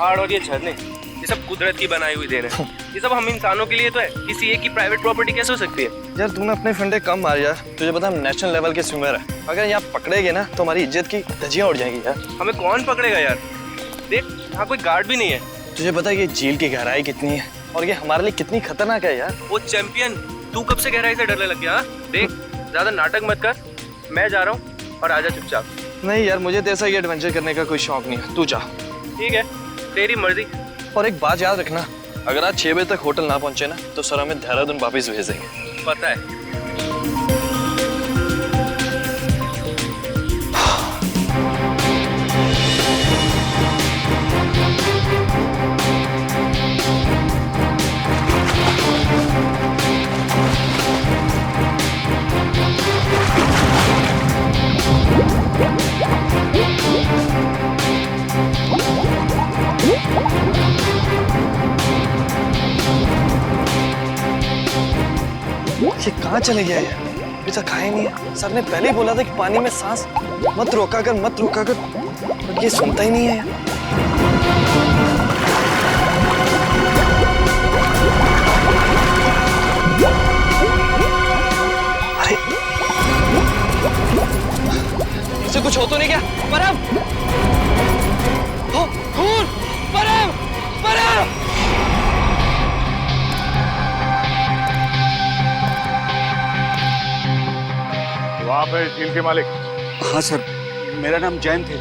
पहाड़ और ये झरने, ये सब कुदरत की बनाई हुई देन है। ये सब हम इंसानों के लिए तो है, किसी एक की प्राइवेट प्रॉपर्टी कैसे हो सकती है? यार तूने अपने फंडे कम मार यार, तुझे पता हम नेशनल लेवल के स्विमर है। अगर यहाँ पकड़ेगे ना तो हमारी इज्जत की धज्जियां उड़ जाएंगी यार। हमें कौन पकड़ेगा यार? देख यहाँ कोई गार्ड भी नहीं है। तुझे पता है कि झील की गहराई कितनी है और ये हमारे लिए कितनी खतरनाक है यार। वो चैंपियन, तू कब से गहराई से डरने लग गया? देख ज्यादा नाटक मत कर, मैं जा रहा हूँ और आजा चुपचाप। नहीं यार, मुझे तो ऐसा ही एडवेंचर करने का कोई शौक नहीं है, तू जा। ठीक है, तेरी मर्जी। और एक बात याद रखना, अगर आज 6 बजे तक होटल ना पहुंचे ना तो सर हमें देहरादून वापस भेज देंगे। पता है। ये कहाँ चले गया यार? अभी तक खाया नहीं है। सर ने पहले ही बोला था कि पानी में सांस मत रोका कर, मत रोका कर, बट ये सुनता ही नहीं है यार। अरे इसे कुछ हो तो नहीं क्या? परम! हो, खून! परम! परम! आप है झील के मालिक? हाँ सर, मेरा नाम जैन थे।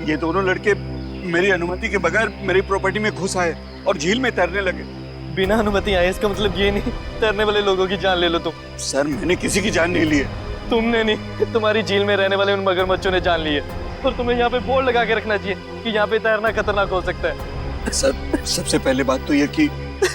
ये दोनों लड़के मेरी अनुमति के बगैर मेरी प्रॉपर्टी में घुस आए और झील में तैरने लगे। बिना अनुमति आए इसका मतलब ये नहीं तैरने वाले लोगों की जान ले लो तुम। सर मैंने किसी की जान नहीं ली है। तुमने नहीं, तुम्हारी झील में रहने वाले उन मगरमच्छों ने जान ली है। और तुम्हें यहाँ पे बोर्ड लगा के रखना चाहिए कि यहाँ पे तैरना खतरनाक हो सकता है। सर सबसे पहले बात तो ये कि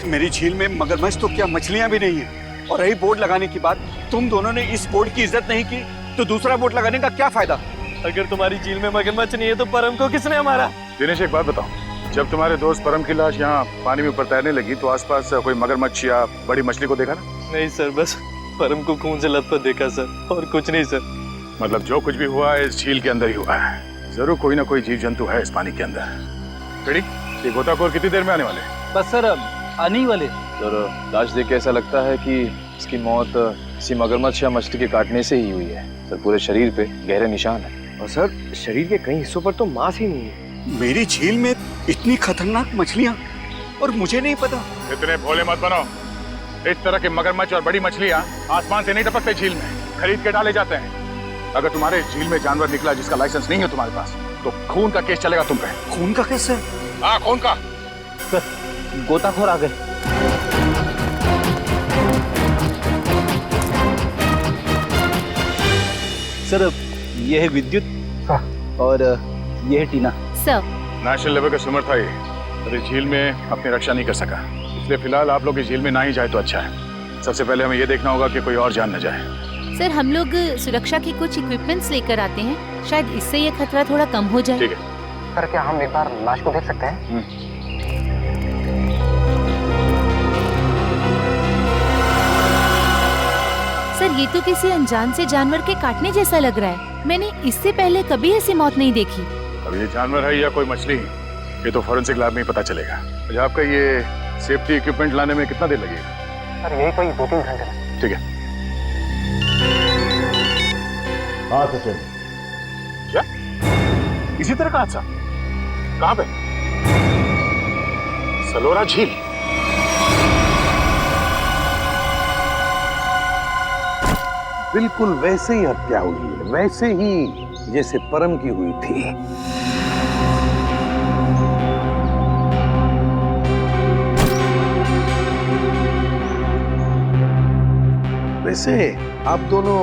मेरी झील में मगरमच्छ तो क्या मछलियाँ भी नहीं है। और रही बोर्ड लगाने की बात, तुम दोनों ने इस बोर्ड की इज्जत नहीं की तो दूसरा बोर्ड लगाने का क्या फायदा? अगर तुम्हारी झील में मगरमच्छ नहीं है तो परम को किसने मारा? दिनेश एक बात बताओ, जब तुम्हारे दोस्त परम की लाश यहाँ पानी में ऊपर तैरने लगी तो आसपास कोई मगरमच्छ या बड़ी मछली को देखा ना? नहीं सर, बस परम को खून से लथपथ देखा सर, और कुछ नहीं सर। मतलब जो कुछ भी हुआ है इस झील के अंदर ही हुआ है। जरूर कोई ना कोई जीव जंतु है इस पानी के अंदर। ये गोताखोर कितनी देर में आने वाले? बस सर आने ही वाले। सर लाश देख के ऐसा लगता है कि इसकी मौत किसी मगरमच्छ या मछली के काटने से ही हुई है। सर पूरे शरीर पे गहरे निशान है और सर शरीर के कई हिस्सों पर तो मांस ही नहीं है। मेरी झील में इतनी खतरनाक मछलियाँ और मुझे नहीं पता। इतने भोले मत बनो। इस तरह के मगरमच्छ और बड़ी मछलियाँ आसमान से नहीं टपकते, झील में खरीद के डाले जाते हैं। अगर तुम्हारे झील में जानवर निकला जिसका लाइसेंस नहीं है तुम्हारे पास तो खून का केस चलेगा तुम पे। खून का केस है? हाँ खून का। सर गोताखोर आ गए। सर ये है विद्युत और ये है टीना। सर नेशनल लेवल का स्विमर था ये, अरे झील में अपनी रक्षा नहीं कर सका, इसलिए फिलहाल आप लोग इस झील में ना ही जाए तो अच्छा है। सबसे पहले हमें ये देखना होगा कि कोई और जान न जाए। सर हम लोग सुरक्षा के कुछ इक्विपमेंट्स लेकर आते हैं, शायद इससे ये खतरा थोड़ा कम हो जाए। ठीक है। सर क्या हम एक बार लाश को देख सकते हैं? सर ये तो किसी अनजान से जानवर के काटने जैसा लग रहा है। मैंने इससे पहले कभी ऐसी मौत नहीं देखी। अब ये जानवर है या कोई मछली, ये तो फॉरेंसिक लैब में ही पता चलेगा। अच्छा आपका ये सेफ्टी इक्विपमेंट लाने में कितना देर लगेगा? सर यही कोई 2-3 घंटे। ठीक है। हाँ सचिन। क्या इसी तरह का हादसा? कहाँ पे? सलोरा झील। बिल्कुल वैसे ही हत्या हुई है, वैसे ही जैसे परम की हुई थी। वैसे आप दोनों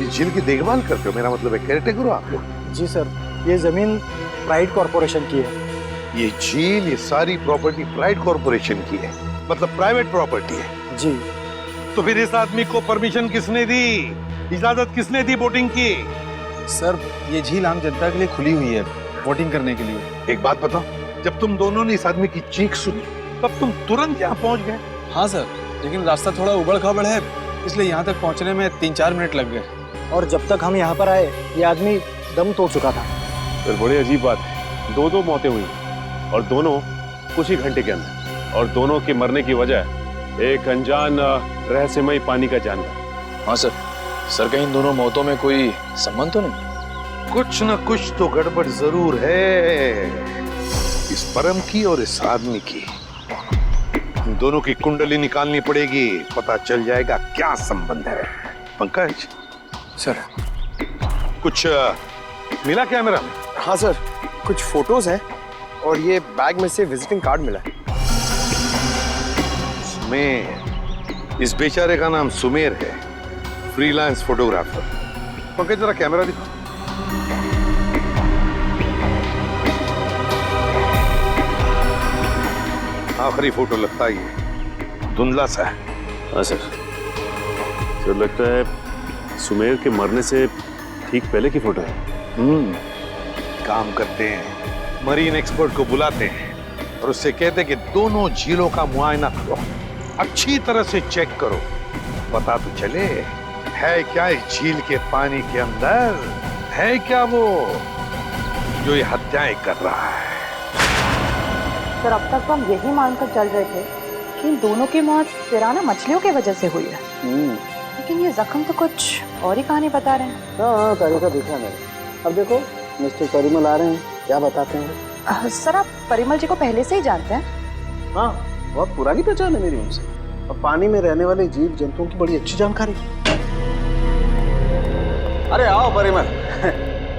इस झील की देखभाल करते हो, मेरा मतलब है केयरटेकर हो आप लोग? जी सर, ये जमीन प्राइड कॉर्पोरेशन की है। ये झील, ये सारी प्रॉपर्टी प्राइड कॉर्पोरेशन की है, मतलब प्राइवेट प्रॉपर्टी है। जी। तो फिर इस आदमी को परमिशन किसने दी, इजाजत किसने दी बोटिंग की? सर ये झील आम जनता के लिए खुली हुई है बोटिंग करने के लिए। एक बात बताओ, जब तुम दोनों ने इस आदमी की चीख सुनी तब तुम तुरंत यहाँ पहुंच गए? हाँ सर, लेकिन रास्ता थोड़ा उबड़ खाबड़ है, इसलिए यहाँ तक पहुँचने में 3-4 मिनट लग गए। और जब तक हम यहाँ पर आए ये आदमी दम तोड़ चुका था। सर बड़ी अजीब बात है, 2 मौतें हुई। और दोनों कुछ ही घंटे के अंदर, और दोनों के मरने की वजह एक अनजान रहस्यमय पानी का जानवर। हाँ सर। सर कहीं इन दोनों मौतों में कोई संबंध तो नहीं? कुछ न कुछ तो गड़बड़ जरूर है, इस परम की और इस आदमी की। इन दोनों की कुंडली निकालनी पड़ेगी, पता चल जाएगा क्या संबंध है। पंकज सर। कुछ मिला क्या मेरा? हाँ सर, कुछ फोटोज हैं और ये बैग में से विजिटिंग कार्ड मिला है। सुमेर, इस बेचारे का नाम सुमेर है, फ्रीलांस फोटोग्राफर। पंकज जरा कैमरा दिखा। आखिरी फोटो लगता ही है, धुंधला सा है। हाँ सर। सर लगता है सुमेर के मरने से ठीक पहले की फोटो है। काम करते हैं, मरीन एक्सपर्ट को बुलाते हैं और उससे कहते हैं कि दोनों झीलों का मुआयना करो, अच्छी तरह से चेक करो, पता तो चले है क्या इस झील के पानी के अंदर, है क्या वो जो ये हत्याएं कर रहा है। सर अब तक तो हम यही मानकर चल रहे थे कि इन दोनों की मौत पिराना मछलियों की वजह से हुई है, लेकिन ये जख्म तो कुछ और ही कहानी बता रहे हैं। हाँ तरीका देखा मैंने। अब देखो मिस्टर परिमल आ रहे हैं, क्या बताते हैं? सर आप परिमल जी को पहले से ही जानते हैं? हाँ, बहुत पुरानी पहचान है मेरी उनसे, और पानी में रहने वाले जीव जंतुओं की बड़ी अच्छी जानकारी। अरे आओ परिमल।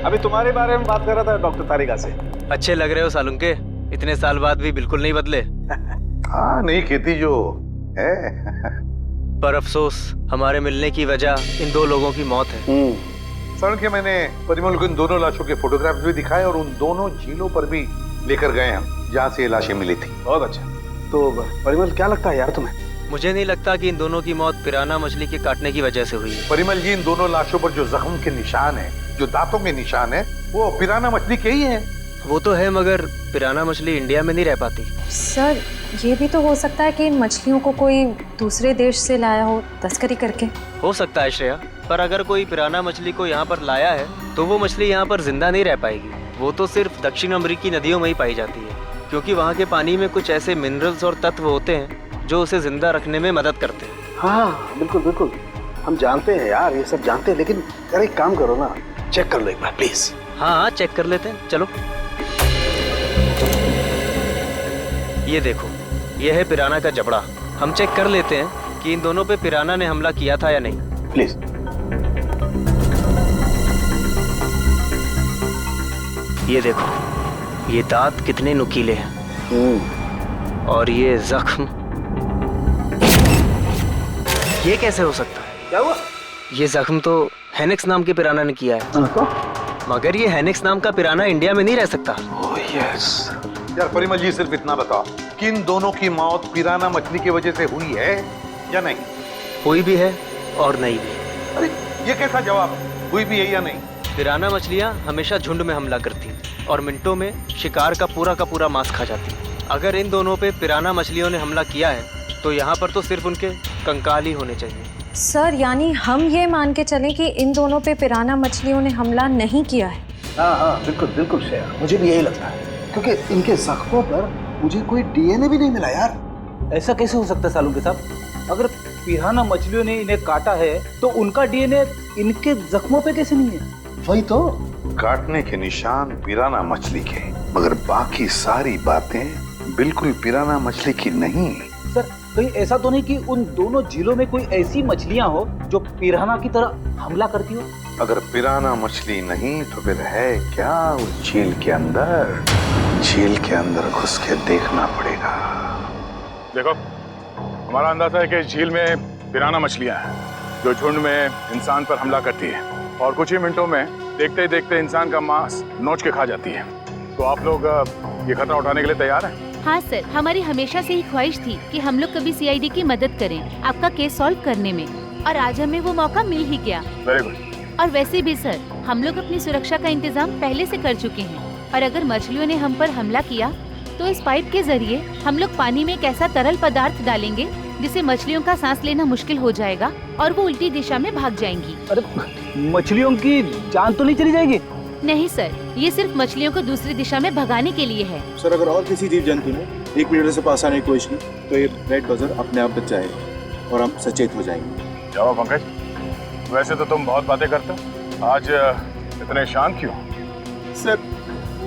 अभी तुम्हारे बारे में बात कर रहा था डॉक्टर तारिका से। अच्छे लग रहे हो सालुंके, इतने साल बाद भी बिल्कुल नहीं बदले। हाँ नहीं खेती जो है। पर अफसोस हमारे मिलने की वजह इन दो लोगों की मौत है। सर के मैंने परिमल को इन दोनों लाशों के फोटोग्राफ्स भी दिखाए और उन दोनों झीलों पर भी लेकर गए हम जहाँ से ये लाशें मिली थी। बहुत अच्छा। तो परिमल क्या लगता है यार तुम्हें? मुझे नहीं लगता कि इन दोनों की मौत पिराना मछली के काटने की वजह से हुई है। परिमल जी, इन दोनों लाशों पर जो जख्म के निशान है, जो दांतों के निशान है, वो पिराना मछली के ही है। वो तो है, मगर पिराना मछली इंडिया में नहीं रह पाती। सर ये भी तो हो सकता है कि इन मछलियों को कोई दूसरे देश से लाया हो तस्करी करके। हो सकता है श्रेया, पर अगर कोई पिराना मछली को यहाँ पर लाया है तो वो मछली यहाँ पर जिंदा नहीं रह पाएगी। वो तो सिर्फ दक्षिण अमेरिकी नदियों में ही पाई जाती है, क्योंकि वहाँ के पानी में कुछ ऐसे मिनरल्स और तत्व होते हैं जो उसे जिंदा रखने में मदद करते हैं। हाँ बिल्कुल बिल्कुल, हम जानते हैं यार, ये सब जानते हैं, लेकिन यार एक काम करो ना, चेक कर लो एक बार प्लीज। हाँ चेक कर लेते हैं, चलो। ये देखो, ये है पिराना का जबड़ा। हम चेक कर लेते हैं कि इन दोनों पे पिराना ने हमला किया था या नहीं। प्लीज। ये देखो, ये दांत कितने नुकीले हैं, और ये जख्म, ये कैसे हो सकता है? क्या हुआ? ये जख्म तो हेनेक्स नाम के पिराना ने किया है। मगर ये हेनेक्स नाम का पिराना इंडिया में नहीं रह सकता। Oh yes. यार परिमल जी, सिर्फ इतना बताओ कि इन दोनों की मौत पिराना मछली की वजह से हुई है या नहीं? हुई भी है और नहीं भी। अरे ये कैसा जवाब, हुई भी है या नहीं? पिराना मछलियाँ हमेशा झुंड में हमला करती हैं और मिनटों में शिकार का पूरा मांस खा जाती हैं। अगर इन दोनों पे पिराना मछलियों ने हमला किया है तो यहाँ पर तो सिर्फ उनके कंकाल ही होने चाहिए। सर यानी हम ये मान के चलें कि इन दोनों पे पिराना मछलियों ने हमला नहीं किया है? हाँ बिल्कुल बिल्कुल श्रेया, मुझे भी यही लगता है, क्योंकि इनके जख्मों पर मुझे कोई डीएनए भी नहीं मिला यार। ऐसा कैसे हो सकता है सालुंके साहब? अगर पिराना मछलियों ने इन्हें काटा है तो उनका डीएनए इनके जख्मों पे कैसे नहीं है? वही तो, काटने के निशान पिराना मछली के, मगर बाकी सारी बातें बिल्कुल पिराना मछली की नहीं। सर कहीं ऐसा तो नहीं कि उन दोनों झीलों में कोई ऐसी मछलियां हो जो पिराना की तरह हमला करती हो? अगर पिराना मछली नहीं तो फिर है क्या उस झील के अंदर? झील के अंदर घुस के देखना पड़ेगा। देखो, हमारा अंदाजा है कि इस झील में पिराना मछलियां हैं जो झुंड में इंसान पर हमला करती है और कुछ ही मिनटों में देखते ही देखते इंसान का मांस नोच के खा जाती है। तो आप लोग ये खतरा उठाने के लिए तैयार हैं? हाँ सर, हमारी हमेशा से ही ख्वाहिश थी कि हम लोग कभी सीआईडी की मदद करें आपका केस सॉल्व करने में, और आज हमें वो मौका मिल ही गया। Very good. और वैसे भी सर, हम लोग अपनी सुरक्षा का इंतजाम पहले से कर चुके हैं, और अगर मछलियों ने हम पर हमला किया तो इस पाइप के जरिए हम लोग पानी में एक ऐसा तरल पदार्थ डालेंगे जिससे मछलियों का सांस लेना मुश्किल हो जाएगा और वो उल्टी दिशा में भाग जाएंगी। अरे मछलियों की जान तो नहीं चली जाएगी? नहीं सर, ये सिर्फ मछलियों को दूसरी दिशा में भगाने के लिए है। सर अगर और किसी जीव जंतु ने 1 मीटर से पास आने की कोशिश की तो ये रेड बजर अपने आप बच जाएगा और हम सचेत हो जाएंगे। जाओ पंकज, वैसे तो तुम बहुत बातें करते हो, आज इतने शांत क्यों? सर,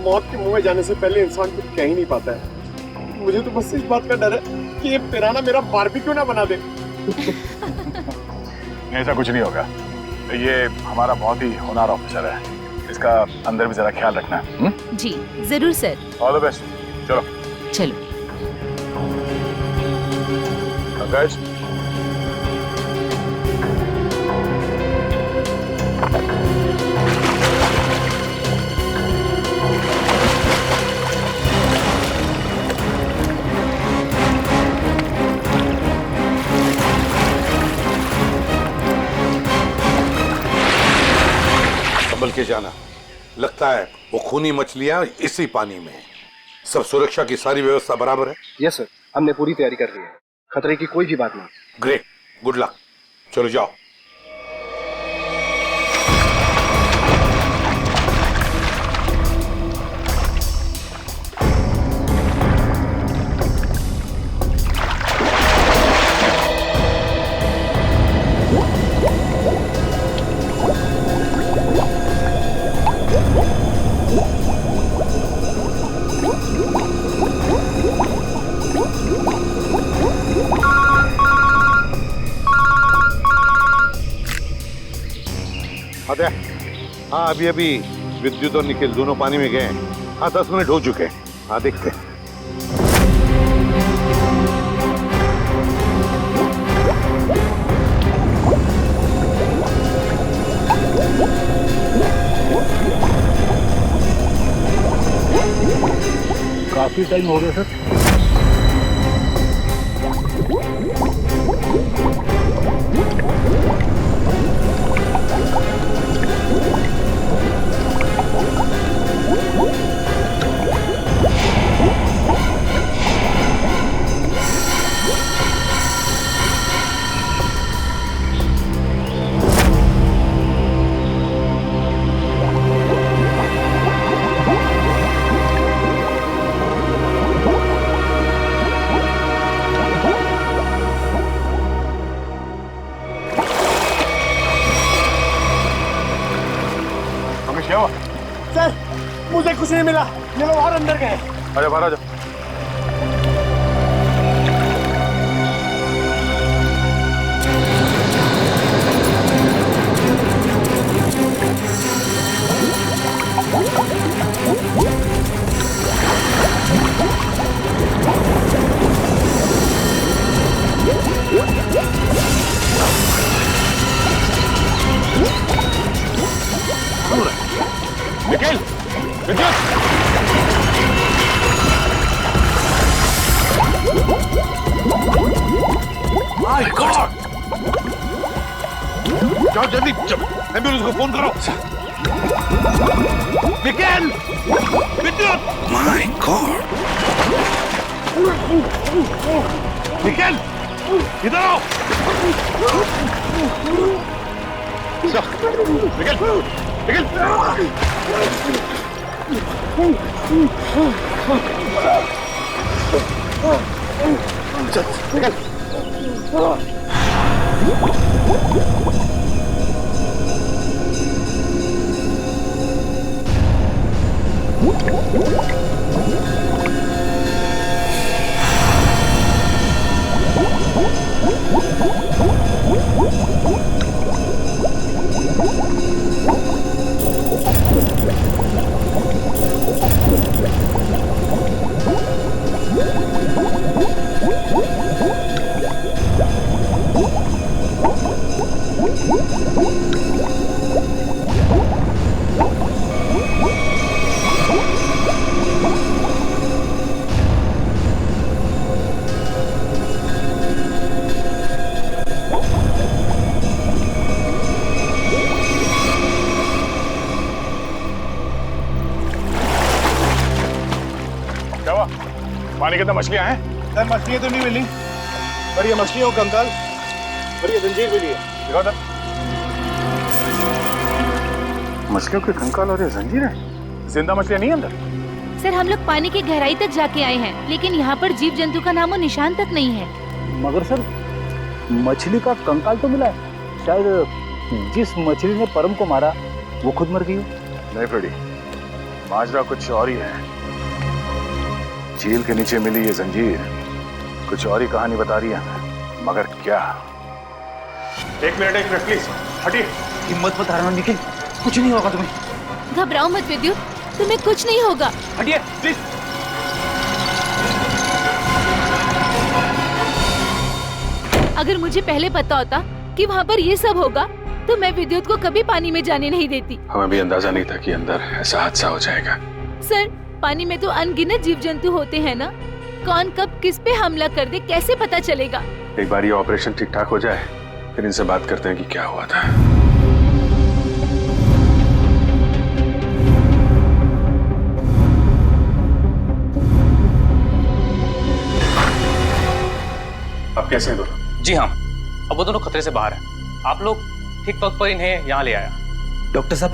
मौत के मुंह में जाने से पहले इंसान कुछ कह ही नहीं पाता है। मुझे तो बस इस बात का डर है कि ये पिराना मेरा बारबेक्यू ना बना दे। ऐसा कुछ नहीं होगा, ये हमारा बहुत ही होनहार ऑफिसर है, इसका अंदर भी जरा ख्याल रखना। जी जरूर सर। All the best. चलो चलो। पंकज, संभल के जाना, लगता है वो खूनी मछलियां इसी पानी में हैं। सब सुरक्षा की सारी व्यवस्था बराबर है? यस सर, हमने पूरी तैयारी कर ली है, खतरे की कोई भी बात नहीं। Great, good luck. चलो जाओ। हाँ, अभी अभी विद्युत और निखिल दोनों पानी में गए हैं। हाँ, 10 मिनट हो चुके हैं। हाँ, देखते हैं। काफी टाइम हो गया सर। सर, मुझे कुछ नहीं मिला, ये लोग और अंदर गए। अरे बाहर आ जाओ। निखिल, विद्युत! My god! जाओ जल्दी, एम्बुलेंस को फोन करो। निखिल! विद्युत! My god! निखिल! इधर आओ! निखिल! निखिल! चल, निकल! पानी के अंदर मछलियां हैं? सर, मछलियां तो नहीं मिली, पर ये मछलियों का कंकाल और ये जंजीर मिली है। दिखाओ सर। मछलियों के कंकाल और ये जंजीरें, जिंदा मछलियां नहीं अंदर? सर हम लोग पानी की गहराई तक जाके आए हैं, लेकिन यहाँ पर जीव जंतु का नामो निशान तक नहीं है। मगर सर मछली का कंकाल तो मिला है। शायद जिस मछली ने परम को मारा वो खुद मर गई हो। नहीं फ्रेडी, माजरा कुछ और ही है। झील के नीचे मिली ये जंजीर कुछ और ही कहानी बता रही है, मगर क्या? एक मिनट प्लीज हटिए। हिम्मत मत हारना निखिल, कुछ नहीं होगा तुम्हें। घबराओ मत विद्युत, तुम्हें कुछ नहीं होगा। हटिए प्लीज। अगर मुझे पहले पता होता कि वहाँ पर ये सब होगा तो मैं विद्युत को कभी पानी में जाने नहीं देती। हमें भी अंदाजा नहीं था कि अंदर ऐसा हादसा हो जाएगा। सर पानी में तो अनगिनत जीव जंतु होते हैं ना, कौन कब किस पे हमला कर दे कैसे पता चलेगा? एक बार ये ऑपरेशन ठीक ठाक हो जाए फिर इनसे बात करते हैं कि क्या हुआ था। अब कैसे हैं दोनों? जी हाँ, अब वो दोनों खतरे से बाहर हैं। आप लोग ठीक वक्त पर इन्हें यहाँ ले आया। डॉक्टर साहब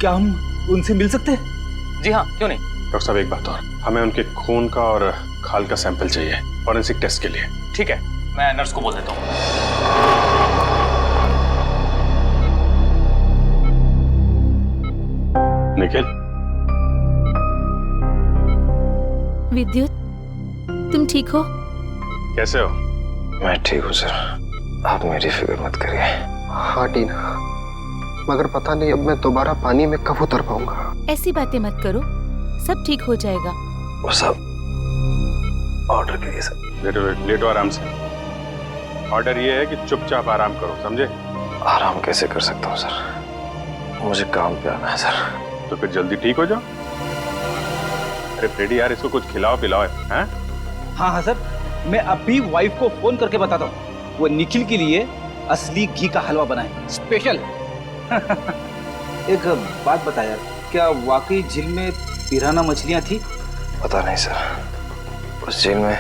क्या हम उनसे मिल सकते हैं? जी हाँ, क्यों नहीं। डॉक्टर साहब एक बात और, हमें उनके खून का और खाल का सैंपल चाहिए फॉरेंसिक टेस्ट के लिए। ठीक है, मैं नर्स को बोल देता हूँ। निखिल। विद्युत तुम ठीक हो? कैसे हो? मैं ठीक हूँ सर, आप मेरी फिक्र मत करिए। हाँ टीना, मगर पता नहीं अब मैं दोबारा पानी में कब उतर पाऊंगा। ऐसी बातें मत करो, सब ठीक हो जाएगा। वो सब ऑर्डर करिए सर। लेटो आराम से। ऑर्डर ये है कि चुपचाप आराम करो, समझे? आराम कैसे कर सकता हूँ सर, मुझे काम पे आना है सर। तो फिर जल्दी ठीक हो जाओ। अरे फ्रेडी यार, इसको कुछ खिलाओ पिलाओ है? हाँ सर, मैं अभी वाइफ को फोन करके बताता हूँ, वो निखिल के लिए असली घी का हलवा बनाए स्पेशल। एक बात बता यार, क्या वाकई झील में पिराना मछलियां थी? पता नहीं सर, उस झील में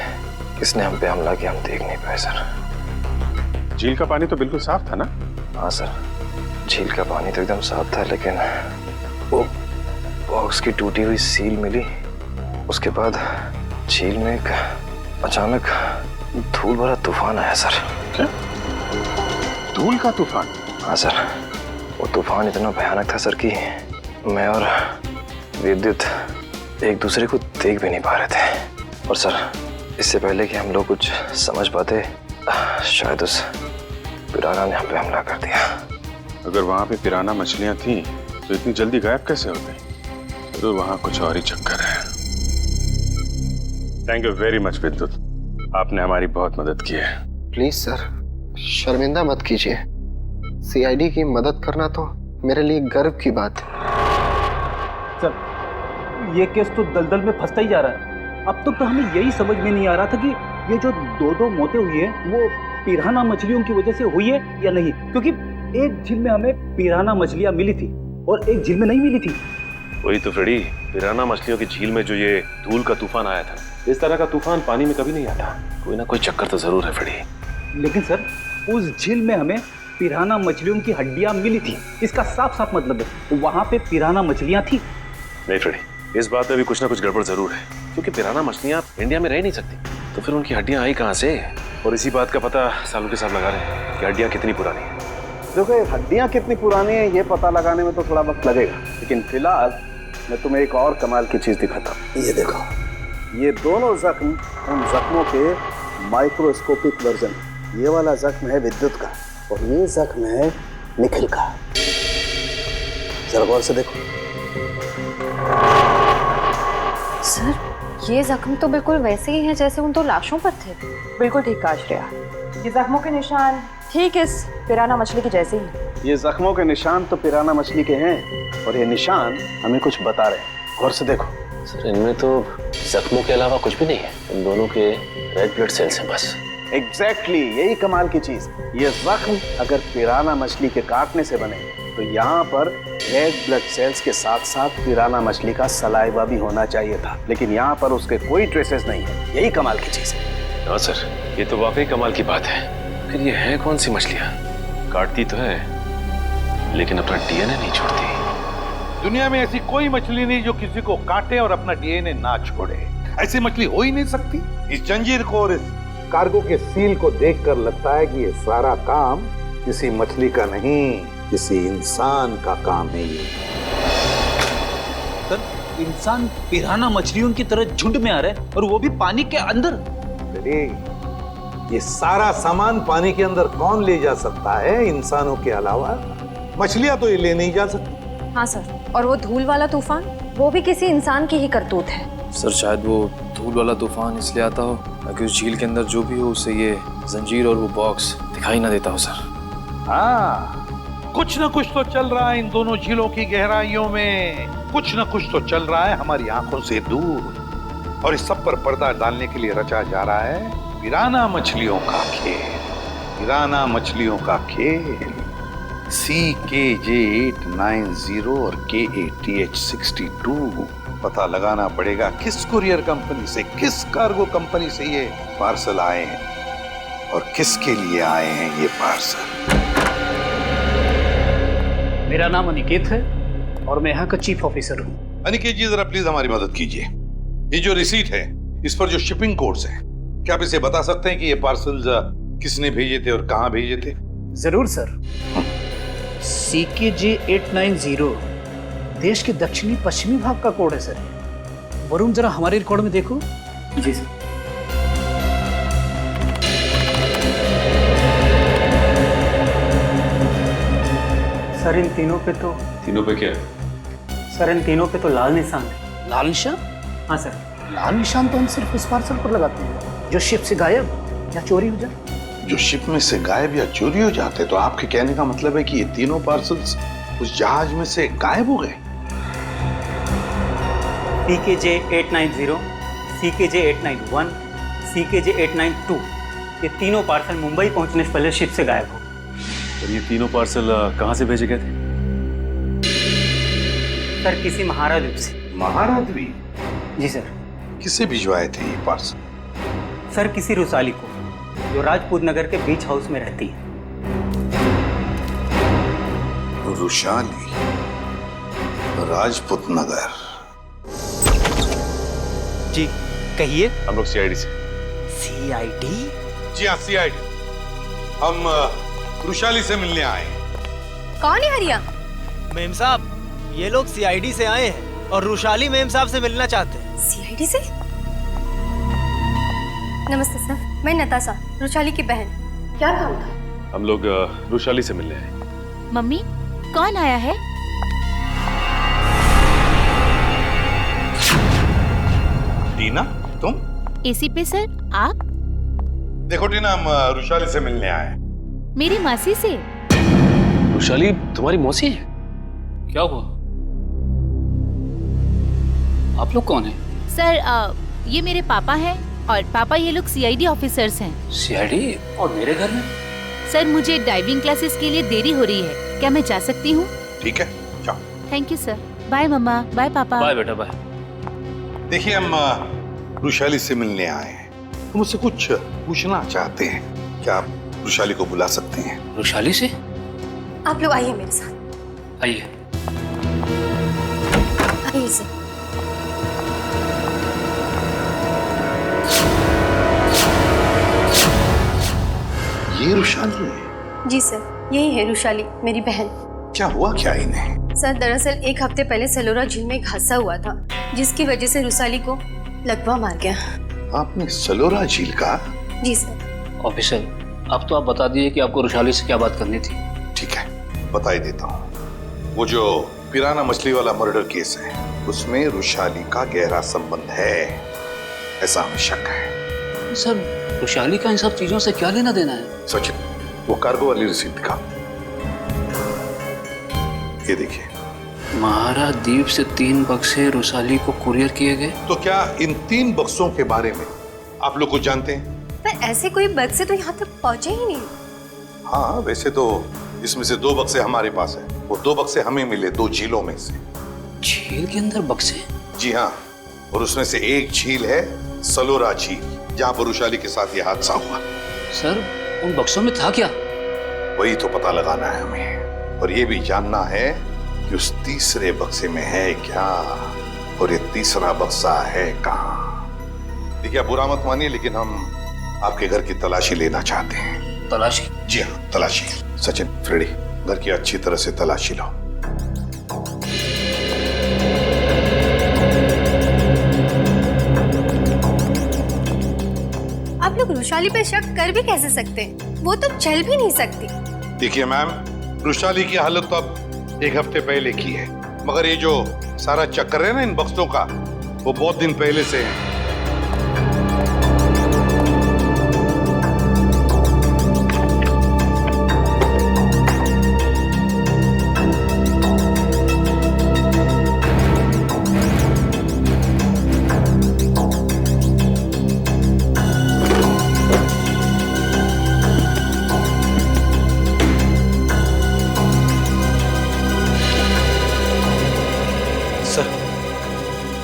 किसने हम पे हमला किया हम देख नहीं पाए सर। झील का पानी तो बिल्कुल साफ था ना? हाँ सर, झील का पानी तो एकदम साफ था, लेकिन वो बॉक्स की टूटी हुई सील मिली। उसके बाद झील में एक अचानक धूल भरा तूफान आया सर। क्या? धूल का तूफान? हाँ सर, वो तूफान इतना भयानक था सर कि मैं और विद्युत एक दूसरे को देख भी नहीं पा रहे थे। और सर, इससे पहले कि हम लोग कुछ समझ पाते, शायद उस पिराना ने हम पे हमला कर दिया। अगर वहां पे पिराना मछलियां थी तो इतनी जल्दी गायब कैसे हो गई? तो वहां कुछ और ही चक्कर है। थैंक यू वेरी मच विद्युत, आपने हमारी बहुत मदद की है। प्लीज सर, शर्मिंदा मत कीजिए। सीआईडी की मदद करना तो मेरे लिए गर्व की बात है। सर, ये केस तो दलदल में फंसता ही जा रहा है। अब तक तो हमें यही समझ में नहीं आ रहा था कि ये जो दो मौतें हुई हैं वो पिराना मछलियों की वजह से हुई है या नहीं, क्योंकि एक झील में हमें पिराना मछलियां मिली थी और एक झील में नहीं मिली थी। वही तो फ्रेडी, पिराना मछलियों की झील में जो ये धूल का तूफान आया था, इस तरह का तूफान पानी में कभी नहीं आता। कोई ना कोई चक्कर तो जरूर है फ्रेडी। लेकिन सर, उस झील में हमें पिराना मछलियों की हड्डियां मिली थी, इसका साफ साफ मतलब है वहां पे पिराना मछलियां थी। नहीं फ्रेडी, इस बात में भी कुछ ना कुछ गड़बड़ जरूर है, क्योंकि पिराना मछलियां इंडिया में रह नहीं सकती, तो फिर उनकी हड्डियां आई कहां से? और इसी बात का पता सालों के साथ लगा रहे हैं कि हड्डियां कितनी पुरानी है। देखो, ये हड्डियां कितनी पुरानी है ये पता लगाने में तो थोड़ा वक्त लगेगा, लेकिन फिलहाल मैं तुम्हें एक और कमाल की चीज दिखाता हूँ। ये देखो, ये दोनों जख्म उन जख्मों के माइक्रोस्कोपिक वर्जन। ये वाला जख्म है विद्युत का और ये जख्म है निखिल का। जरा गौर से देखो। सर, ये जख्म तो बिल्कुल वैसे ही हैं जैसे उन दो लाशों पर थे। बिल्कुल ठीक कहा श्रेया, ये जख्मों के निशान ठीक इस पिराना मछली के जैसे ही। ये जख्मों के निशान तो पिराना मछली के हैं और ये निशान हमें कुछ बता रहे हैं। गौर से देखो। सर, इनमें तो जख्मों के अलावा कुछ भी नहीं है, इन दोनों के रेड ब्लड सेल्स हैं बस। एग्जैक्टली, यही कमाल की चीज। ये जख्म अगर पिराना मछली के काटने से बने तो यहाँ पर रेड ब्लड सेल्स के साथ साथ पिराना मछली का सलाइवा भी होना चाहिए था, लेकिन यहाँ पर उसके कोई ट्रेसेस नहीं है। यही कमाल की चीज है। हाँ सर, ये तो वाकई कमाल की बात है। फिर ये है कौन सी मछलियाँ? काटती तो है लेकिन अपना डीएनए नहीं छोड़ती। दुनिया में ऐसी कोई मछली नहीं जो किसी को काटे और अपना डीएनए ना छोड़े। ऐसी मछली हो ही नहीं सकती। इस जंजीर को और इस कार्गो के सील को देखकर लगता है कि ये सारा काम किसी मछली का नहीं, किसी इंसान का काम है। ये सर, इंसान पिराना मछलियों की तरह झुंड में आ रहे हैं और वो भी पानी के अंदर। अरे ये सारा सामान पानी के अंदर कौन ले जा सकता है इंसानों के अलावा? मछलियां तो ये ले नहीं जा सकती। हाँ सर, और वो धूल वाला तूफान, वो भी किसी इंसान की ही करतूत है। सर शायद वो धूल वाला तूफान इसलिए आता हो ताकि उस झील के अंदर जो भी हो उसे ये जंजीर और वो बॉक्स दिखाई ना देता हो सर। हाँ, कुछ ना कुछ तो चल रहा है इन दोनों झीलों की गहराइयों में। कुछ ना कुछ तो चल रहा है हमारी आंखों से दूर, और इस सब पर पर्दा डालने के लिए रचा जा रहा है पिराना मछलियों का खेल। पिराना मछलियों का खेल। CKJ890 और KATH62। पता लगाना पड़ेगा किस कुरियर कंपनी से, किस कार्गो कंपनी से ये पार्सल आए हैं और किसके लिए आए हैं ये पार्सल। मेरा नाम अनिकेत है और मैं यहाँ का चीफ ऑफिसर हूँ। अनिकेत जी, जरा प्लीज हमारी मदद कीजिए। ये जो रिसीट है, इस पर जो शिपिंग कोड्स हैं, क्या आप इसे बता सकते हैं कि ये पार्सल्स किसने भेजे थे और कहाँ भेजे थे? जरूर सर। CKJ890 देश के दक्षिणी पश्चिमी भाग का कोड है सर। वरुण, जरा हमारे रिकॉर्ड में देखो। जी सर। सर इन तीनों पे तो क्या? सर इन तीनों पे तो लाल निशान है। लाल निशान? हाँ सर, लाल निशान तो हम सिर्फ उस पार्सल पर लगाते हैं जो शिप से गायब या चोरी हो जाए। जो शिप में से गायब या चोरी हो जाते, तो आपके कहने का मतलब है कि ये तीनों पार्सल्स उस जहाज में से गायब हो गए? CKJ890, CKJ891, CKJ892 ये तीनों पार्सल मुंबई पहुंचने से पहले शिप से गायब हो। और ये तीनों पार्सल कहाँ से भेजे गए थे? सर किसी महारा द्वीप से। महारा द्वीप? जी सर। किसे भिजवाए थे ये पार्सल? सर किसी रुसाली को, जो राजपूत नगर के बीच हाउस में रहती है। रुशाली, राजपूत नगर। जी कहिए। हम लोग CID से। CID? जी हाँ, CID। हम रुशाली से मिलने आए। कौन है हरिया? मेम साहब, ये लोग CID से आए हैं और रुशाली मेम साहब से मिलना चाहते हैं। CID से? नमस्ते सर, मैं नताशा, रुशाली की बहन। क्या काम था? हम लोग रुशाली से मिलने आए। मम्मी, कौन आया है? टीना, तुम? AC पे सर, आप? देखो टीना, हम रुशाली से मिलने आए। मेरी मासी से। रुशाली तुम्हारी मौसी है? क्या हुआ? आप लोग कौन हैं? सर ये मेरे पापा हैं और पापा ये लोग CID ऑफिसर्स हैं। CID? और मेरे घर में? सर मुझे डाइविंग क्लासेस के लिए देरी हो रही है, क्या मैं जा सकती हूँ? ठीक है, जाओ। Thank you sir. बाय मम्मा, बाय पापा। बाय बेटा, बाय। देखिए, हम रुशाली से मिलने आए हैं। हम उससे कुछ पूछना चाहते हैं। क्या आप रुशाली को बुला सकते हैं? रुशाली से? आप लोग आइए मेरे साथ। आइए। आइए सर। ये रुशाली है? जी सर, यही है रुशाली, मेरी बहन। क्या हुआ क्या इन्हें? सर दरअसल एक हफ्ते पहले सलोरा झील में एक हादसा हुआ था, जिसकी वजह से रुशाली को लकवा मार गया। आपने सलोरा झील का? जी सर। ऑफिसर, अब तो आप बता दिए कि आपको रुशाली से क्या बात करनी थी। ठीक है, बता ही देता हूँ। वो जो पिराना मछली वाला मर्डर केस है, उसमें रुशाली का गहरा संबंध है, ऐसा हमें शक है। सर, रुशाली का इन सब चीजों से क्या लेना देना है? सचिन, वो कार्गो वाली रिसीट दिखा। ये देखिए। महारा द्वीप से 3 बक्से रुशाली को कुरियर किए गए। तो क्या इन 3 बक्सों के बारे में आप लोग कुछ जानते हैं? पर ऐसे कोई बक्से तो यहाँ तक पहुँचे ही नहीं। हाँ, वैसे तो इसमें से 2 बक्से हमारे पास है। वो 2 बक्से हमें मिले 2 झीलों में से। झील के अंदर बक्से? जी हाँ, और उसमें से एक झील है सलोरा झील, जहाँ पर रुशाली के साथ ये हादसा हुआ। सर, उन बक्सों में था क्या? वही तो पता लगाना है हमें, और ये भी जानना है कि कि उस तीसरे बक्से में है क्या और ये तीसरा बक्सा है कहाँ। देखिए, आप बुरा मत मानिए, लेकिन हम आपके घर की तलाशी लेना चाहते हैं। तलाशी? जी हाँ, तलाशी। सचिन, फ्रेडी, घर की अच्छी तरह से तलाशी लो। आप लोग रुशाली पे शक कर भी कैसे सकते हैं? वो तो चल भी नहीं सकती। देखिए मैम, रुशाली की हालत तो अब एक हफ्ते पहले की है, मगर ये जो सारा चक्कर है ना इन बक्सों का, वो बहुत दिन पहले से है।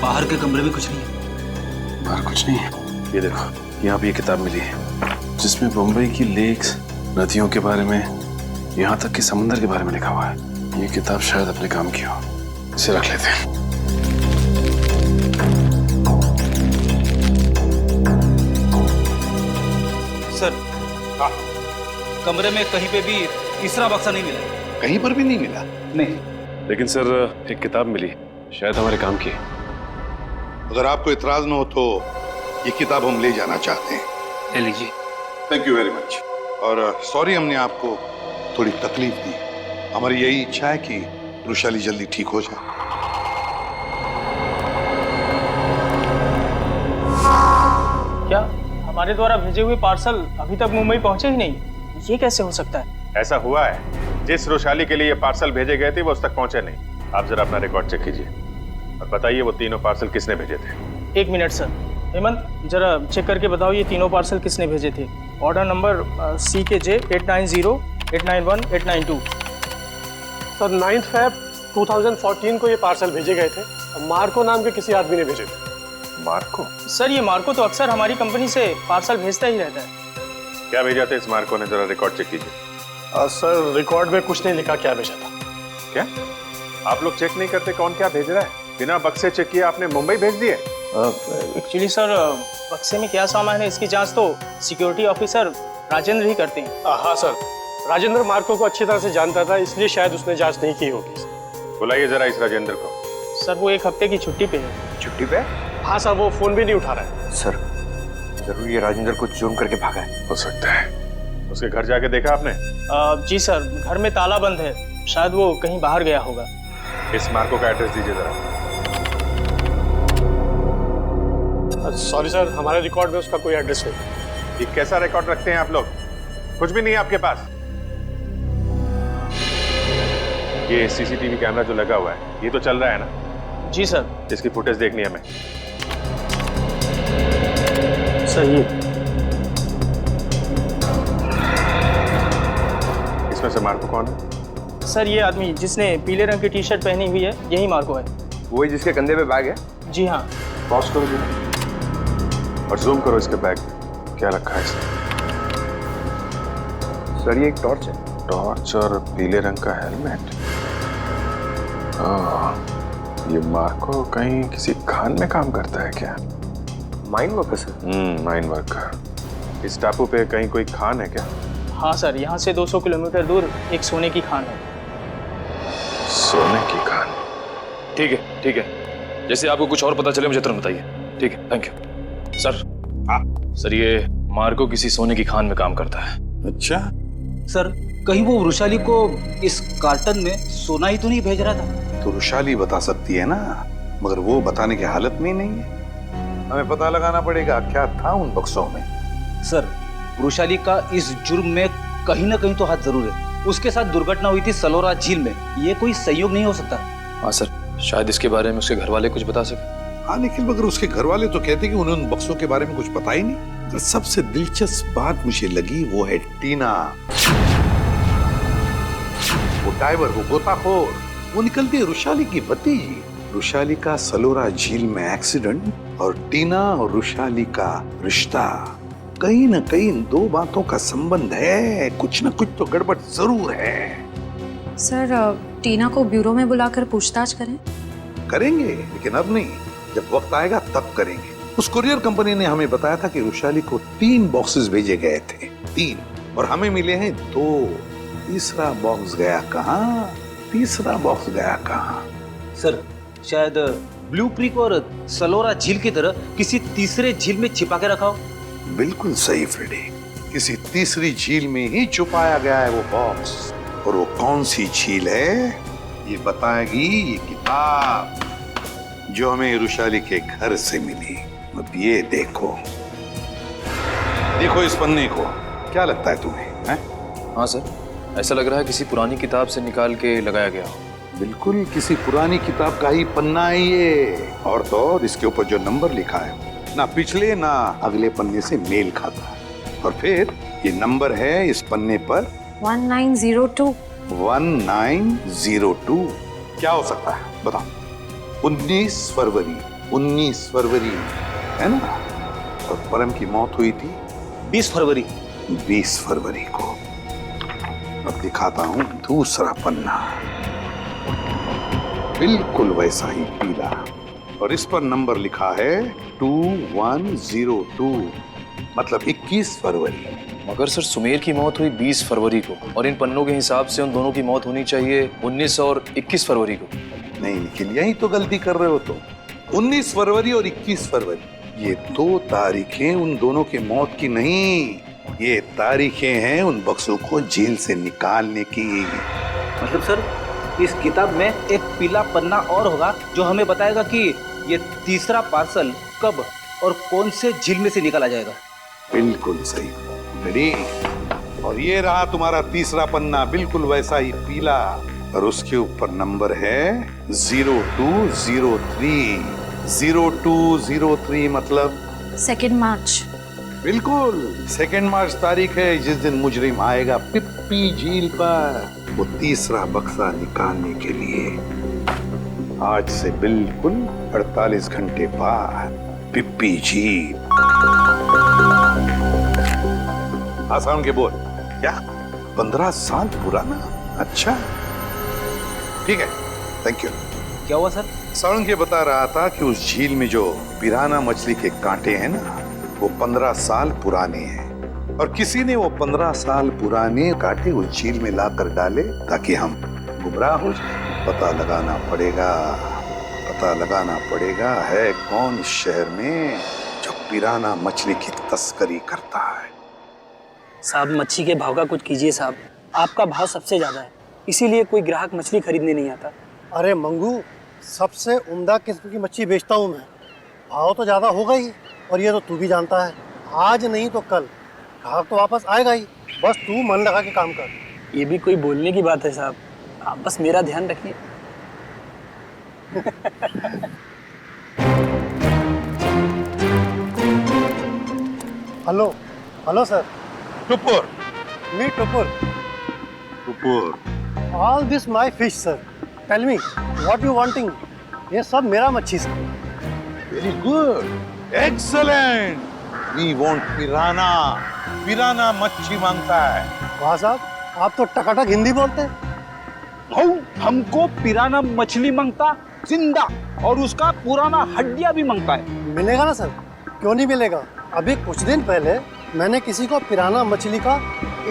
बाहर के कमरे में कुछ नहीं है। बाहर कुछ नहीं है। ये देखो, यहाँ पे ये किताब मिली है जिसमें मुंबई की लेक्स, नदियों के बारे में, यहाँ तक कि समुद्र के बारे में लिखा हुआ है। ये किताब शायद अपने काम की हो, इसे रख लेते हैं। सर, कमरे में कहीं पे भी तीसरा बक्सा नहीं मिला। कहीं पर भी नहीं मिला? नहीं। लेकिन सर, एक किताब मिली, शायद हमारे काम की है। अगर आपको इतराज न हो तो ये किताब हम ले जाना चाहते हैं। ले लीजिए। Thank you very much. और सॉरी हमने आपको थोड़ी तकलीफ दी। हमारी यही इच्छा है कि रुशाली जल्दी ठीक हो जाए। क्या हमारे द्वारा भेजे हुए पार्सल अभी तक मुंबई पहुंचे ही नहीं? ये कैसे हो सकता है? ऐसा हुआ है, जिस रुशाली के लिए ये पार्सल भेजे गए थे वो उस तक पहुंचे नहीं। आप जरा अपना रिकॉर्ड चेक कीजिए और बताइए वो तीनों पार्सल किसने भेजे थे। 1 मिनट सर। हेमंत, जरा चेक करके बताओ ये तीनों पार्सल किसने भेजे थे। Order number CKJ 890, 891, 892। Sir 9 Feb 2014 को ये पार्सल भेजे गए थे। मार्को नाम के किसी आदमी ने भेजे थे। मार्को? सर, ये मार्को तो अक्सर हमारी कंपनी से पार्सल भेजता ही रहता है। क्या भेजा था इस मार्को ने? जरा रिकॉर्ड चेक कीजिए। सर, रिकॉर्ड में कुछ नहीं लिखा क्या भेजा था। क्या आप लोग चेक नहीं करते कौन क्या भेज रहा है? बिना बक्से चेक किए आपने मुंबई भेज दिए? एक्चुअली सर, बक्से में क्या सामान है इसकी जांच तो सिक्योरिटी ऑफिसर राजेंद्र ही करते हैं। हाँ सर, राजेंद्र मार्को को अच्छी तरह से जानता था, इसलिए शायद उसने जांच नहीं की होगी। बुलाइए जरा इस राजेंद्र को। सर, वो 1 हफ्ते की छुट्टी पे है। छुट्टी पे? हाँ सर, वो फोन भी नहीं उठा रहा है। सर, जरूर ये राजेंद्र को चूम करके भागा है। हो सकता है। उसके घर जाके देखा आपने? जी सर, घर में ताला बंद है, शायद वो कहीं बाहर गया होगा। इस मार्को का एड्रेस दीजिए जरा। सॉरी सर, हमारे रिकॉर्ड में उसका कोई एड्रेस नहीं। ये कैसा रिकॉर्ड रखते हैं आप लोग? कुछ भी नहीं है आपके पास। ये सीसीटीवी कैमरा जो लगा हुआ है, ये तो चल रहा है ना? जी सर। इसकी फुटेज देखनी है हमें। सही। इसमें से मार्को कौन है? सर, ये आदमी जिसने पीले रंग की टी-शर्ट पहनी हुई है, यही मार्को है। वही जिसके कंधे पे बैग है? जी हाँ। पॉज करो जी और जूम करो इसके बैग में क्या रखा है इसने। सर, ये एक टॉर्च है। टॉर्च और पीले रंग का हेलमेट। ये मार्को कहीं किसी खान में काम करता है क्या? Mine worker sir? Mine worker. इस टापू पे कहीं कोई खान है क्या? हाँ सर, यहाँ से 200 किलोमीटर दूर एक सोने की खान है। सोने की खान? ठीक है, ठीक है। जैसे आपको कुछ और पता चले मुझे तुरंत बताइए। ठीक है, थैंक यू। सर, सर, ये मार्को किसी सोने की खान में काम करता है। अच्छा सर, कहीं वो रुशाली को इस कार्टन में सोना ही तो नहीं भेज रहा था? तो रुशाली बता सकती है ना, मगर वो बताने की हालत में ही नहीं है। हमें पता लगाना पड़ेगा क्या था उन बक्सों में। सर, रुशाली का इस जुर्म में कहीं ना कहीं तो हाथ जरूर है। उसके साथ दुर्घटना हुई थी सलोरा झील में। ये कोई संयोग नहीं हो सकता। हाँ सर, शायद इसके बारे में उसके घर वाले कुछ बता सके। हाँ, लेकिन मगर उसके घर वाले तो कहते कि उन्हें उन बक्सों के बारे में कुछ पता ही नहीं। तो सबसे दिलचस्प बात मुझे लगी वो है टीना। वो डाइवर, वो गोताखोर, वो निकलती है रुशाली की भतीजी। रुशाली का सलोरा झील में एक्सीडेंट और टीना और रुशाली का रिश्ता, कहीं ना कहीं इन दो बातों का संबंध है। कुछ ना कुछ तो गड़बड़ जरूर है। सर, टीना को ब्यूरो में बुलाकर पूछताछ करें? करेंगे, लेकिन अब नहीं, जब वक्त आएगा तब करेंगे। उस कुरियर कंपनी ने हमें बताया था कि वैशाली को 3 बॉक्सेस भेजे गए थे, 3, और हमें मिले हैं 2। तीसरा बॉक्स गया कहाँ? तीसरा बॉक्स गया कहाँ? सर, शायद ब्लू क्रीक और सलोरा झील की तरह किसी तीसरे झील में छिपा के रखा हो। बिल्कुल सही फ्रेडी, किसी तीसरी झील में ही छुपाया गया है वो बॉक्स। और वो कौन सी झील है ये बताएगी ये किताब जो हमें वैशाली के घर से मिली। अब ये देखो, देखो इस पन्ने को, क्या लगता है तुम्हें? हैं? हाँ सर, ऐसा लग रहा है किसी पुरानी किताब से निकाल के लगाया गया हो। बिल्कुल किसी पुरानी किताब का ही पन्ना है ये। और तो और इसके ऊपर जो नंबर लिखा है ना पिछले ना अगले पन्ने से मेल खाता है। और फिर ये नंबर है इस पन्ने पर 1902। 1902 क्या हो सकता है बताओ? 19 फरवरी है ना? और परम की मौत हुई थी 20 फरवरी। 20 फरवरी को। अब दिखाता हूं दूसरा पन्ना, बिल्कुल वैसा ही पीला, और इस पर नंबर लिखा है 2102, मतलब 21 फरवरी। मगर सर, सुमेर की मौत हुई 20 फरवरी को, और इन पन्नों के हिसाब से उन दोनों की मौत होनी चाहिए 19 और 21 फरवरी को। नहीं, लेकिन यही तो गलती कर रहे हो तुम। 19 फरवरी और 21 फरवरी, ये 2 तारीखें उन दोनों की मौत की नहीं, ये तारीखें हैं उन बक्सों को जेल से निकालने की। मतलब सर, इस किताब में एक पीला पन्ना और होगा जो हमें बताएगा कि ये तीसरा पार्सल कब और कौन से झील में से निकाला जाएगा। बिल्कुल सही रेडी। और ये रहा तुम्हारा तीसरा पन्ना, बिल्कुल वैसा ही पीला, और उसके ऊपर नंबर है 0203। 0203 मतलब 2 मार्च। बिल्कुल 2 मार्च तारीख है जिस दिन मुजरिम आएगा पिप्पी झील पर वो तीसरा बक्सा निकालने के लिए। आज से बिल्कुल 48 घंटे बाद पिप्पी झील। आसान के बोल क्या? 15 साल पुराना? अच्छा ठीक है, थैंक यू। क्या हुआ सर? सावंत ये बता रहा था कि उस झील में जो पिराना मछली के कांटे हैं ना, वो 15 साल पुराने हैं, और किसी ने वो 15 साल पुराने कांटे उस झील में लाकर डाले ताकि हम गुमराह हो जाए। पता लगाना पड़ेगा है कौन इस शहर में जो पिराना मछली की तस्करी करता है। साहब, मच्छी के भाव का कुछ कीजिए साहब, आपका भाव सबसे ज्यादा है, इसीलिए कोई ग्राहक मछली खरीदने नहीं आता। अरे मंगू, सबसे उम्दा किस्म की मच्छली बेचता हूँ मैं, भाव तो ज़्यादा होगा ही, और ये तो तू भी जानता है, आज नहीं तो कल ग्राहक तो वापस आएगा ही, बस तू मन लगा के काम कर। ये भी कोई बोलने की बात है साहब, आप बस मेरा ध्यान रखिए। Hello sir. Tupur. Me Tupur. All this my fish sir, tell me what you wanting. ये सब मेरा मच्छी सर। Very good, excellent. We want piranha. Piranha मच्छी मांगता है। वाह साहब, आप तो टकाटक हिंदी बोलते हैं। हमको पिराना मछली मांगता जिंदा, और उसका पुराना हड्डियां भी मांगता है। मिलेगा ना सर, क्यों नहीं मिलेगा। अभी कुछ दिन पहले मैंने किसी को पिराना मछली का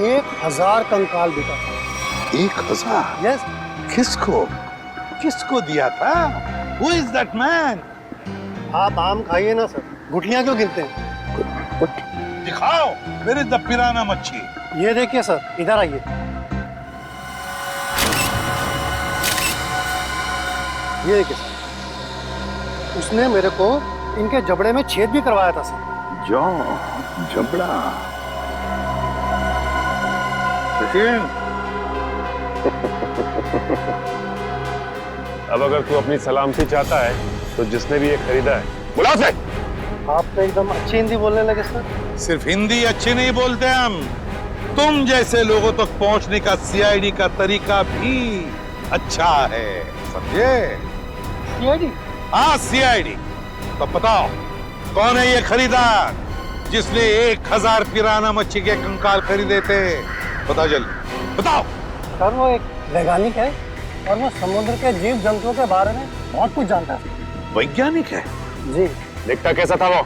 1000 कंकाल बिका था। 1000? यस। किसको दिया था? Who is that man? आप आम खाइए ना सर, गुठलियां क्यों गिनते हैं? दिखाओ, where is the पिराना मच्छी? ये देखिए सर, इधर आइए। ये देखिए सर, उसने मेरे को इनके जबड़े में छेद भी करवाया था सर। जबड़ा। अब अगर तू अपनी सलामती चाहता है तो जिसने भी ये खरीदा है, बुला उसे। आप तो एकदम अच्छी हिंदी बोलने लगे सर। सिर्फ हिंदी अच्छी नहीं बोलते हम, तुम जैसे लोगों तक पहुंचने का सीआईडी का तरीका भी अच्छा है, समझे? सीआईडी? हाँ, सीआईडी। तो बताओ कौन है ये खरीदार जिसने 1000 पिराना मच्छी के कंकाल खरीदे थे? बताओ जल्दी, बताओ। सर वो एक वैज्ञानिक है, और वो समुद्र के जीव जंतुओं के बारे में बहुत कुछ जानता है। वैज्ञानिक है जी। दिखता कैसा था वो?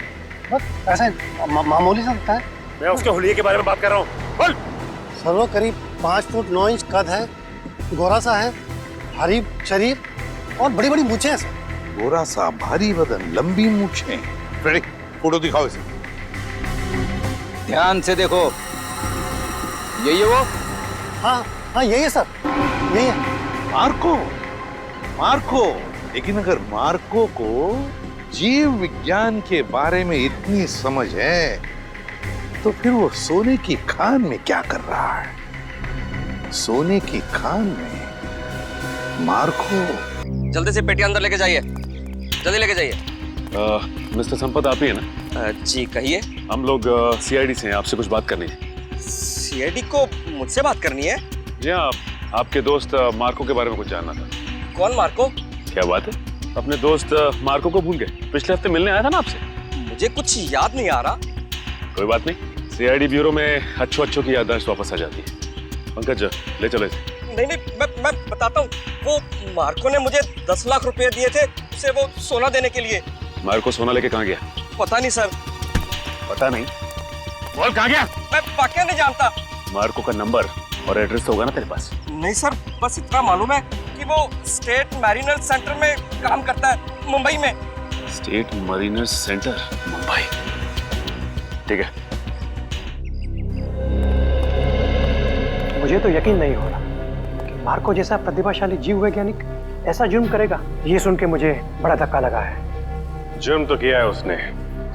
बस ऐसे मामूली सा दिखता है। मैं उसके हुलिये के बारे में बात कर रहा हूँ। बोल। सर वो करीब 5 फुट 9 इंच कद है, गोरा सा है, भारी शरीर और बड़ी बड़ी मूछें हैं सर। गोरा सा, भारी बदन, लंबी मूछें। फ्रेडी, फोटो दिखाओ इसे। ध्यान से देखो, यही है वो? हाँ हाँ यही है सर, यही है। Marco, Marco. लेकिन अगर मार्को को जीव विज्ञान के बारे में इतनी समझ है तो फिर वो सोने की खान में क्या कर रहा है? सोने की खान में मार्को। जल्दी से पेटी अंदर लेके जाइए, जल्दी लेके जाइए। मिस्टर संपत आप ही है ना? जी कहिए। हम लोग सीआईडी से हैं, आपसे कुछ बात करनी है। सीआईडी को मुझसे बात करनी है? जी हाँ, आपके दोस्त मार्को के बारे में कुछ जानना था। कौन मार्को? क्या बात है, अपने दोस्त मार्को को भूल गए? पिछले हफ्ते मिलने आया था ना आपसे। मुझे कुछ याद नहीं आ रहा। कोई बात नहीं, सीआईडी ब्यूरो में अच्छों की याददाश्त वापस आ जाती है। पंकज ले चलो इसे। नहीं नहीं, मैं बताता हूँ। वो मार्को ने मुझे 10 लाख रुपए दिए थे उसे वो सोना देने के लिए। मार्को सोना लेके कहाँ गया? पता नहीं सर। पता नहीं? बोल कहाँ गया? मैं वाकई नहीं जानता। मार्को का नंबर और एड्रेस तो होगा ना तेरे पास? नहीं सर, बस इतना मालूम है कि वो स्टेट मैरिनर सेंटर में काम करता है, मुंबई में। State Mariner centre, Mumbai. ठीक है। मुझे तो यकीन नहीं हो रहा कि मार्को जैसा प्रतिभाशाली जीव वैज्ञानिक ऐसा जुर्म करेगा। ये सुन के मुझे बड़ा धक्का लगा है। जुर्म तो किया है उसने,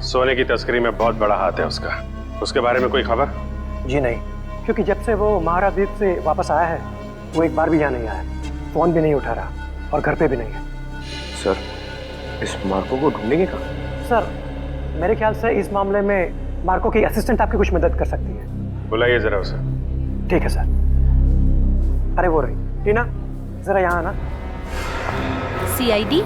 सोने की तस्करी में बहुत बड़ा हाथ है उसका। उसके बारे में कोई खबर? जी नहीं, क्योंकि जब से वो महाद्वीप से वापस आया है वो एक बार भी यहाँ नहीं आया, फोन भी नहीं उठा रहा और घर पे भी नहीं है। सर, इस मार्को को ढूंढेंगे कहाँ? सर, मेरे ख्याल से इस मामले में मार्को की असिस्टेंट आपकी कुछ मदद कर सकती है। बुलाइए जरा उसे। ठीक है सर। अरे वो रही टीना, जरा यहाँ आना। सीआईडी?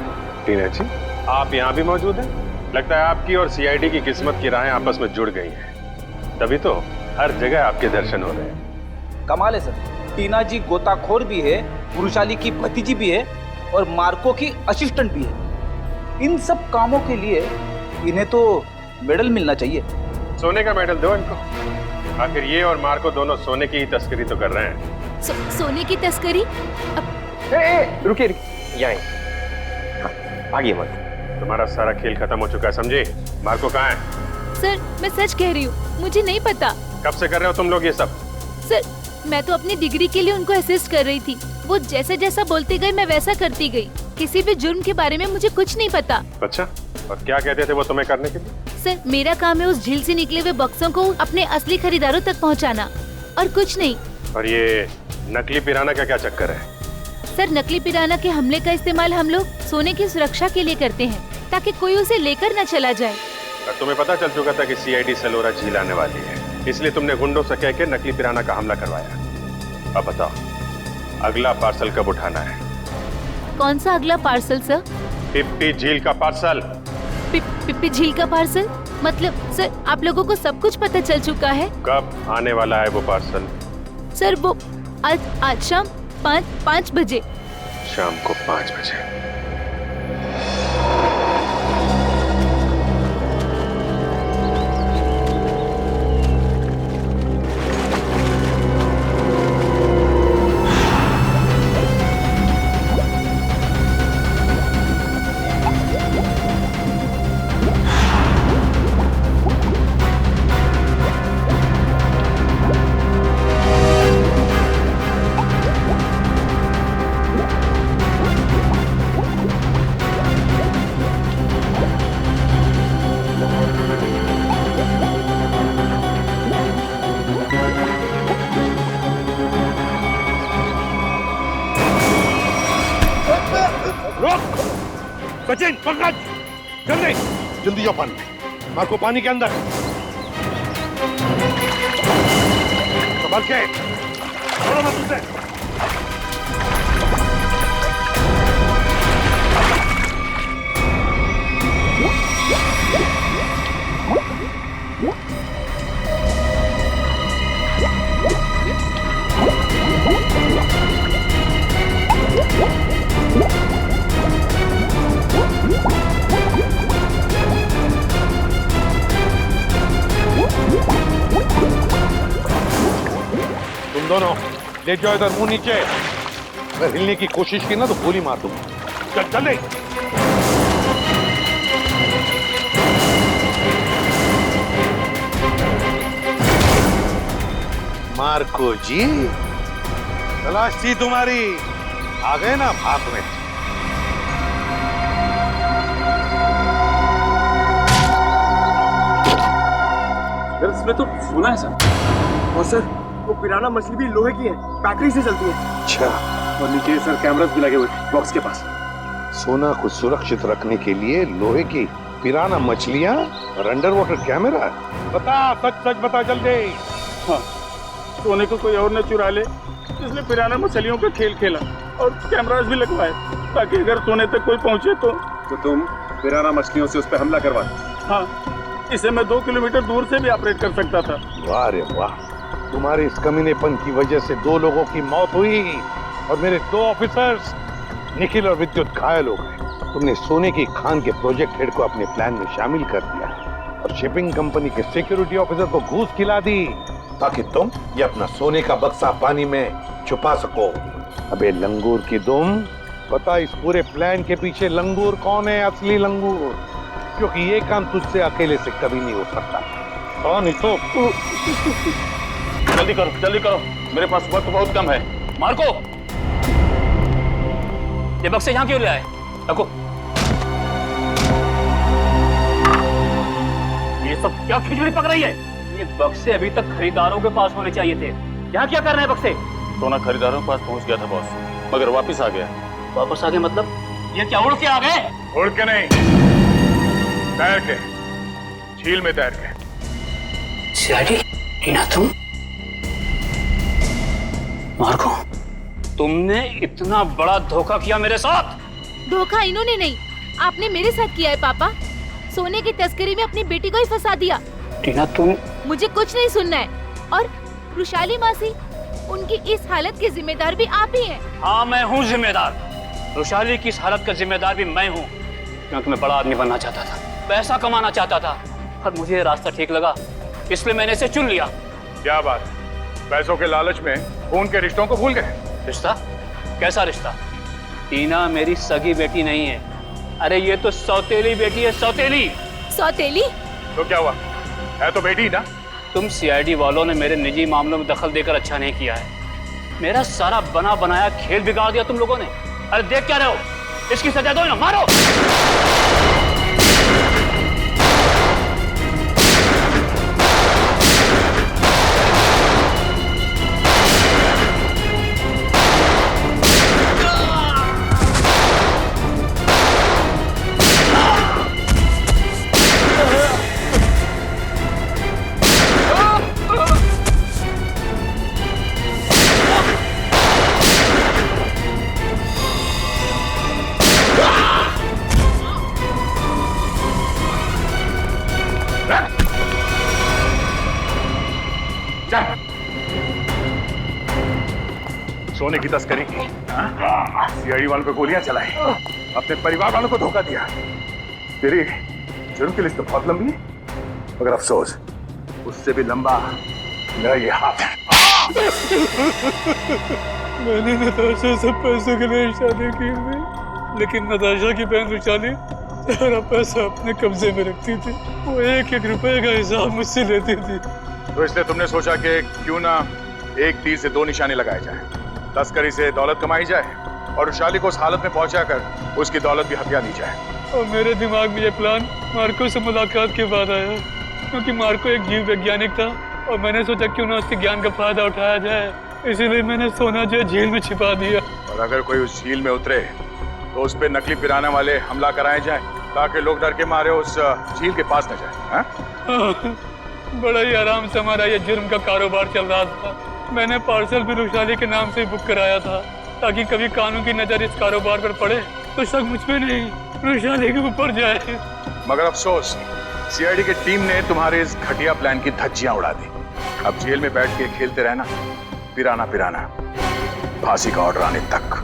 टीना जी, आप यहाँ भी मौजूद हैं? लगता है आपकी और सीआईडी की किस्मत की राहें आपस में जुड़ गई हैं। तभी तो हर जगह आपके दर्शन हो रहे हैं। कमाल है सर, टीना जी गोताखोर भी है, पुरुषाली की भतीजी भी है और मार्को की असिस्टेंट भी है। इन सब कामों के लिए इन्हें तो मेडल मिलना चाहिए। सोने का मेडल दो इनको। आखिर ये और मार्को दोनों सोने की ही तस्करी तो कर रहे हैं। सोने की तस्करी? रुकिए, यहाँ आगे मत। तुम्हारा सारा खेल खत्म हो चुका है, समझे? मार्को कहाँ है? सर, मैं सच कह रही हूँ, मुझे नहीं पता। कब से कर रहे हो तुम लोग ये सब? सर, मैं तो अपनी डिग्री के लिए उनको असिस्ट कर रही थी। वो जैसा जैसा बोलते गए मैं वैसा करती गई। किसी भी जुर्म के बारे में मुझे कुछ नहीं पता। अच्छा, और क्या कहते थे वो तुम्हें करने के लिए? सर, मेरा काम है उस झील से निकले हुए बक्सों को अपने असली खरीदारों तक पहुंचाना, और कुछ नहीं। और ये नकली पिराना का क्या चक्कर है? सर, नकली पिराना के हमले का इस्तेमाल हम लोग सोने की सुरक्षा के लिए करते हैं, ताकि कोई उसे लेकर न चला जाए। और तुम्हें पता चल चुका था कि सीआईडी सेलोरा झील आने वाली है, इसलिए तुमने गुंडों से कह के नकली पिराना का हमला करवाया। अब बताओ, अगला पार्सल कब उठाना है? कौन सा अगला पार्सल सर? पिप्पी झील का पार्सल। पिप्पी झील का पार्सल? मतलब सर, आप लोगों को सब कुछ पता चल चुका है? कब आने वाला है वो पार्सल? सर, वो आज शाम 5 बजे। शाम को 5 बजे। सचिन, पंकज, जल्दी जल्दी जाओ पानी में। मार्को पानी के अंदर। संभल के, छोड़ो मत उसे। What? दोनों ले जाओ इधर, मुंह नीचे। अगर हिलने की कोशिश की ना तो गोली मार दूंगा। चल चल ले। मार्को जी, तलाश थी तुम्हारी, आ गए ना भाग में। इसमें तो सोना है सर। और सर वो पिराना मछली भी लोहे की है, बैटरी से चलती है। अच्छा। और नीचे सर कैमरास भी लगे हुए बॉक्स के पास। सोना को सुरक्षित रखने के लिए लोहे की पिराना मछलियां और अंडर वाटर कैमरा। बता, सच सच बता जल्दी। हाँ, सोने को कोई और न चुरा ले, इसलिए पिराना मछलियों का खेल खेला और कैमरास भी लगवाए ताकि अगर सोने तक कोई पहुंचे तो तुम पिराना मछलियों से उस पर हमला करवा। हाँ, इसे मैं 2 किलोमीटर दूर से भी ऑपरेट कर सकता था। वाह रे वाह, तुम्हारे इस कमीनेपन की वजह से 2 लोगों की मौत हुई और मेरे 2 ऑफिसर्स निखिल और विद्युत घायल हो गए। तुमने सोने की खान के प्रोजेक्ट हेड को अपने प्लान में शामिल कर दिया और शिपिंग कंपनी के सिक्योरिटी ऑफिसर को घूस खिला दी ताकि तुम ये अपना सोने का बक्सा पानी में छुपा सको। अबे लंगूर की दुम, पता इस पूरे प्लान के पीछे लंगूर कौन है? असली लंगूर, क्योंकि ये काम तुझसे अकेले से कभी नहीं हो सकता। कौन ही तो? जल्दी करो, मेरे पास वक्त बहुत कम है। मार्को, ये बक्से यहाँ क्यों ले आए? रखो। ये सब क्या खिचड़ी पक रही है? ये बक्से अभी तक खरीदारों के पास होने चाहिए थे। यहाँ क्या कर रहे हैं बक्से? सोना खरीदारों के पास पहुंच गया था बॉस, मगर वापस आ गया। वापस आ गए मतलब? ये क्या उड़ के आ गए? उड़ के नहीं, तैर के, झील में तैर के। सीआईडी, टीना तुम? मार्को, तुमने इतना बड़ा धोखा किया मेरे साथ। धोखा इन्होंने नहीं, आपने मेरे साथ किया है पापा। सोने की तस्करी में अपनी बेटी को ही फंसा दिया। टीना तुम? मुझे कुछ नहीं सुनना है। और रुशाली मासी, उनकी इस हालत के जिम्मेदार भी आप ही हैं। हाँ, मैं हूँ जिम्मेदार। रुशाली की इस हालत का जिम्मेदार भी मैं हूँ, क्योंकि मैं बड़ा आदमी बनना चाहता था, पैसा कमाना चाहता था और मुझे ये रास्ता ठीक लगा, इसलिए मैंने इसे चुन लिया। क्या बात, पैसों के लालच में खून के रिश्तों को भूल गए? रिश्ता? कैसा रिश्ता? टीना मेरी सगी बेटी नहीं है। अरे ये तो सौतेली बेटी है, सौतेली। सौतेली? तो क्या हुआ, है तो बेटी ना। तुम सीआईडी वालों ने मेरे निजी मामलों में दखल देकर अच्छा नहीं किया है। मेरा सारा बना बनाया खेल बिगाड़ दिया तुम लोगों ने। अरे देख क्या रहे हो, इसकी सजा दो ना, मारो। सोने की तस्करी की, सीआईडी वालों को गोलियां चलाई, अपने परिवार वालों को धोखा दिया। तेरी जुर्म की लिस्ट तो बहुत लंबी है, मगर अफसोस उससे भी लंबा मेरा ये हाथ है। मैंने नताशा से पैसों के लिए शादी की थी, लेकिन नताशा की बहन रुशाली सारा पैसा अपने कब्जे में रखती थी। वो 1-1 रुपए का हिसाब मुझसे लेती थी। तो इसलिए तुमने सोचा कि क्यों ना एक तीर से 2 निशाने लगाए जाए। तस्करी से दौलत कमाई जाए और रुशाली को उस हालत में पहुंचाकर उसकी दौलत भी हथिया दी जाए। और मेरे दिमाग में ये प्लान मार्को से मुलाकात के बाद आया, क्योंकि मार्को एक जीव वैज्ञानिक था और मैंने सोचा क्यों ना उसके ज्ञान का फायदा उठाया जाए, इसीलिए मैंने सोना जो झील में छिपा दिया। और अगर कोई उस झील में उतरे तो उस पर नकली पिराना वाले हमला कराए जाए, ताकि लोग डर के मारे उस झील के पास न जाए। बड़ा ही आराम से हमारा ये जुर्म का कारोबार चल रहा था। मैंने पार्सल भी रुशाली के नाम से बुक कराया था, ताकि कभी कानून की नजर इस कारोबार पर पड़े तो शक मुझ पे नहीं, रुशाली के ऊपर जाए। मगर अफसोस, सीआईडी की टीम ने तुम्हारे इस घटिया प्लान की धज्जियां उड़ा दी। अब जेल में बैठ के खेलते रहना, पिराना पिराना, फांसी का ऑर्डर आने तक।